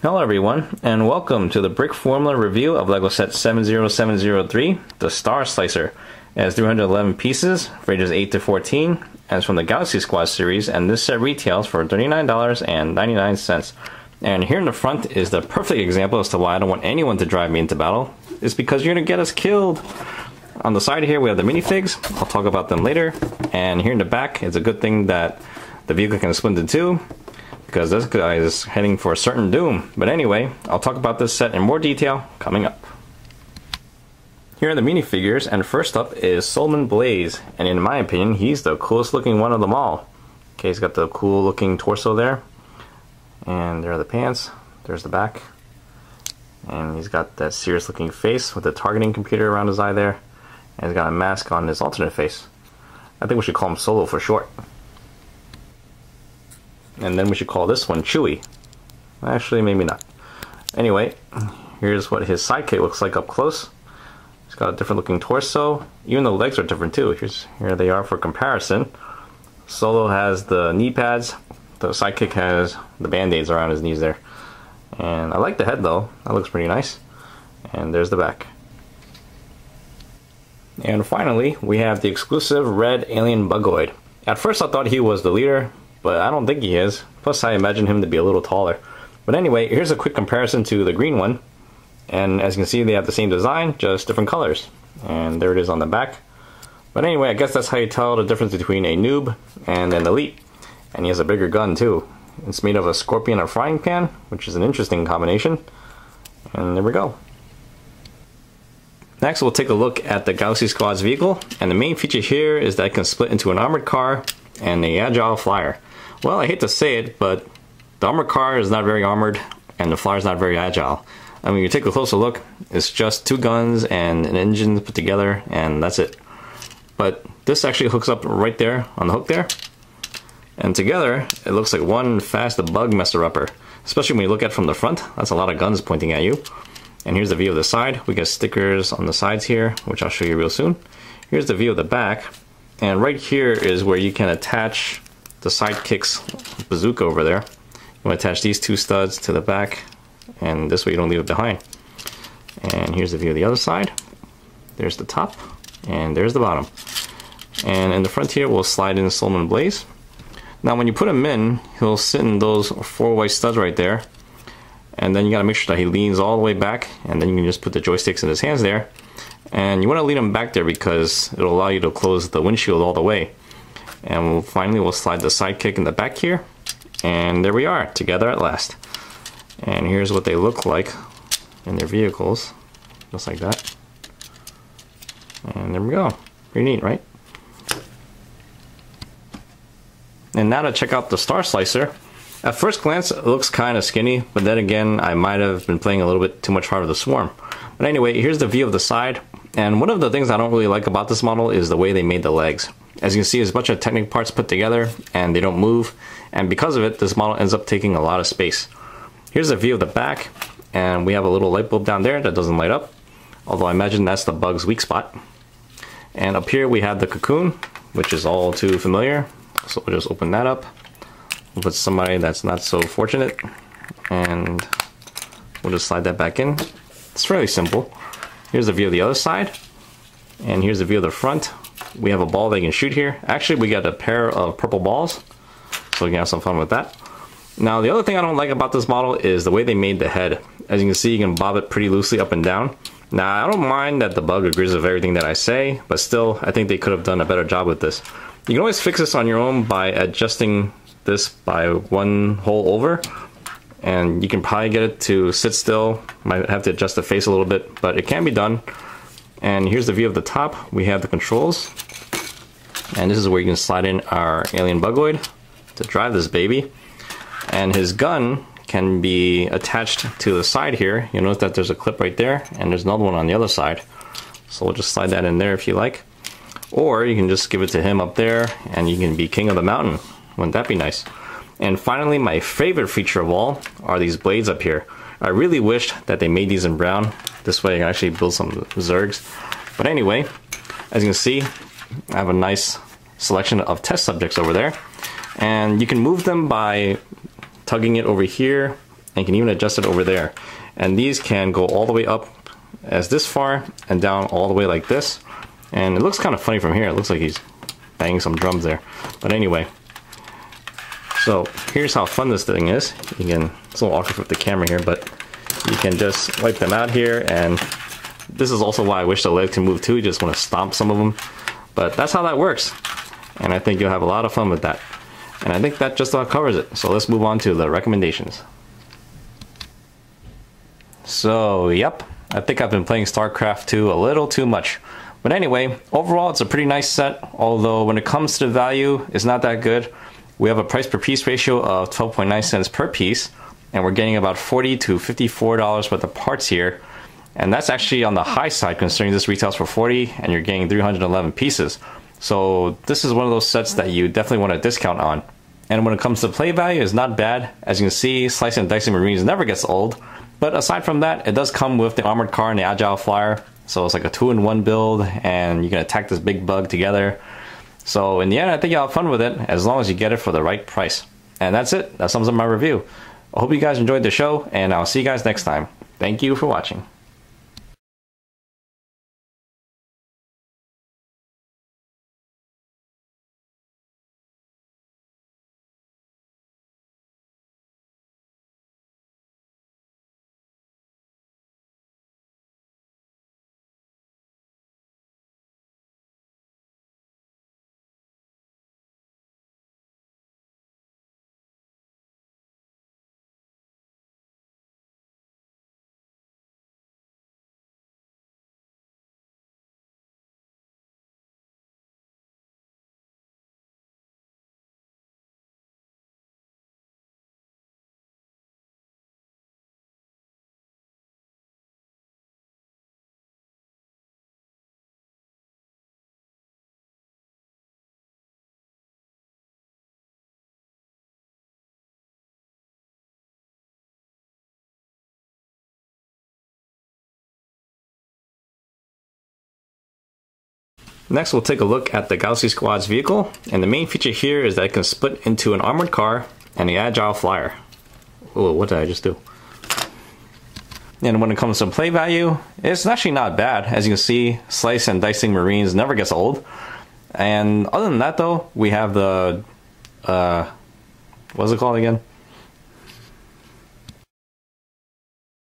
Hello everyone, and welcome to the Brickformula review of LEGO set 70703, the Star Slicer. It has 311 pieces for ages 8 to 14, and it's from the Galaxy Squad series, and this set retails for $39.99. And here in the front is the perfect example as to why I don't want anyone to drive me into battle. It's because you're going to get us killed! On the side here we have the minifigs, I'll talk about them later, and here in the back it's a good thing that the vehicle can split into two, because this guy is heading for a certain doom. But anyway, I'll talk about this set in more detail coming up. Here are the minifigures, and first up is Solman Blaze, and in my opinion, he's the coolest looking one of them all. Okay, he's got the cool looking torso there, and there are the pants, there's the back, and he's got that serious looking face with the targeting computer around his eye there, and he's got a mask on his alternate face. I think we should call him Solo for short. And then we should call this one Chewy. Actually, maybe not. Anyway, here's what his sidekick looks like up close. He's got a different looking torso. Even the legs are different too. Here they are for comparison. Solo has the knee pads. The sidekick has the band-aids around his knees there. And I like the head though. That looks pretty nice. And there's the back. And finally, we have the exclusive red alien Bugoid. At first I thought he was the leader, but I don't think he is. Plus I imagine him to be a little taller. But anyway, here's a quick comparison to the green one. And as you can see, they have the same design, just different colors. And there it is on the back. But anyway, I guess that's how you tell the difference between a noob and an elite. And he has a bigger gun too. It's made of a scorpion and a frying pan, which is an interesting combination. And there we go. Next we'll take a look at the Galaxy Squad's vehicle. And the main feature here is that it can split into an armored car and a agile flyer. Well, I hate to say it, but the armored car is not very armored, and the flyer is not very agile. I mean, you take a closer look, it's just two guns and an engine put together, and that's it. But this actually hooks up right there on the hook there, and together it looks like one fast bug messer-upper. Especially when you look at it from the front, that's a lot of guns pointing at you. And here's the view of the side. We got stickers on the sides here, which I'll show you real soon. Here's the view of the back, and right here is where you can attach the Sidekick's bazooka over there. You want to attach these two studs to the back, and this way you don't leave it behind. And here's the view of the other side. There's the top, and there's the bottom. And in the front here, we'll slide in Solman Blaze. Now when you put him in, he'll sit in those four white studs right there. And then you gotta make sure that he leans all the way back, and then you can just put the joysticks in his hands there. And you want to lean him back there because it'll allow you to close the windshield all the way. And finally we'll slide the sidekick in the back here, and there we are, together at last. And here's what they look like in their vehicles, just like that. And there we go, pretty neat, right? And now to check out the Star Slicer. At first glance it looks kind of skinny, but then again I might have been playing a little bit too much Heart of the Swarm. But anyway, here's the view of the side, and one of the things I don't really like about this model is the way they made the legs. As you can see, there's a bunch of Technic parts put together, and they don't move, and because of it, this model ends up taking a lot of space. Here's a view of the back, and we have a little light bulb down there that doesn't light up, although I imagine that's the bug's weak spot. And up here we have the cocoon, which is all too familiar, so we'll just open that up. We'll put somebody that's not so fortunate, and we'll just slide that back in. It's fairly simple. Here's the view of the other side, and here's the view of the front. We have a ball they can shoot here. Actually, we got a pair of purple balls, so we can have some fun with that. Now, the other thing I don't like about this model is the way they made the head. As you can see, you can bob it pretty loosely up and down. Now, I don't mind that the bug agrees with everything that I say, but still, I think they could have done a better job with this. You can always fix this on your own by adjusting this by one hole over, and you can probably get it to sit still. Might have to adjust the face a little bit, but it can be done. And here's the view of the top. We have the controls, and this is where you can slide in our alien Bugoid to drive this baby. And his gun can be attached to the side here. You'll notice that there's a clip right there, and there's another one on the other side. So we'll just slide that in there if you like. Or you can just give it to him up there, and you can be king of the mountain. Wouldn't that be nice? And finally, my favorite feature of all are these blades up here. I really wished that they made these in brown. This way I can actually build some Zergs. But anyway, as you can see, I have a nice selection of test subjects over there. And you can move them by tugging it over here and you can even adjust it over there. And these can go all the way up as this far and down all the way like this. And it looks kind of funny from here. It looks like he's banging some drums there. But anyway, so here's how fun this thing is. You can, it's a little awkward with the camera here, but you can just wipe them out here. And this is also why I wish the legs can move too. You just want to stomp some of them. But that's how that works. And I think you'll have a lot of fun with that. And I think that just about covers it. So let's move on to the recommendations. So, yep, I think I've been playing StarCraft 2 a little too much. But anyway, overall it's a pretty nice set, although when it comes to the value, it's not that good. We have a price per piece ratio of 12.9 cents per piece, and we're getting about $40 to $54 worth of parts here. And that's actually on the high side, considering this retails for $40 and you're getting 311 pieces. So this is one of those sets that you definitely want to discount on. And when it comes to play value, it's not bad. As you can see, Slicing and Dicing Marines never gets old. But aside from that, it does come with the Armored Car and the Agile Flyer. So it's like a 2-in-1 build, and you can attack this big bug together. So in the end, I think you'll have fun with it, as long as you get it for the right price. And that's it. That sums up my review. I hope you guys enjoyed the show, and I'll see you guys next time. Thank you for watching. Next, we'll take a look at the Galaxy Squad's vehicle, and the main feature here is that it can split into an armored car and the Agile Flyer. Oh, what did I just do? And when it comes to play value, it's actually not bad. As you can see, Slice and Dicing Marines never gets old. And other than that though, we have the, what's it called again?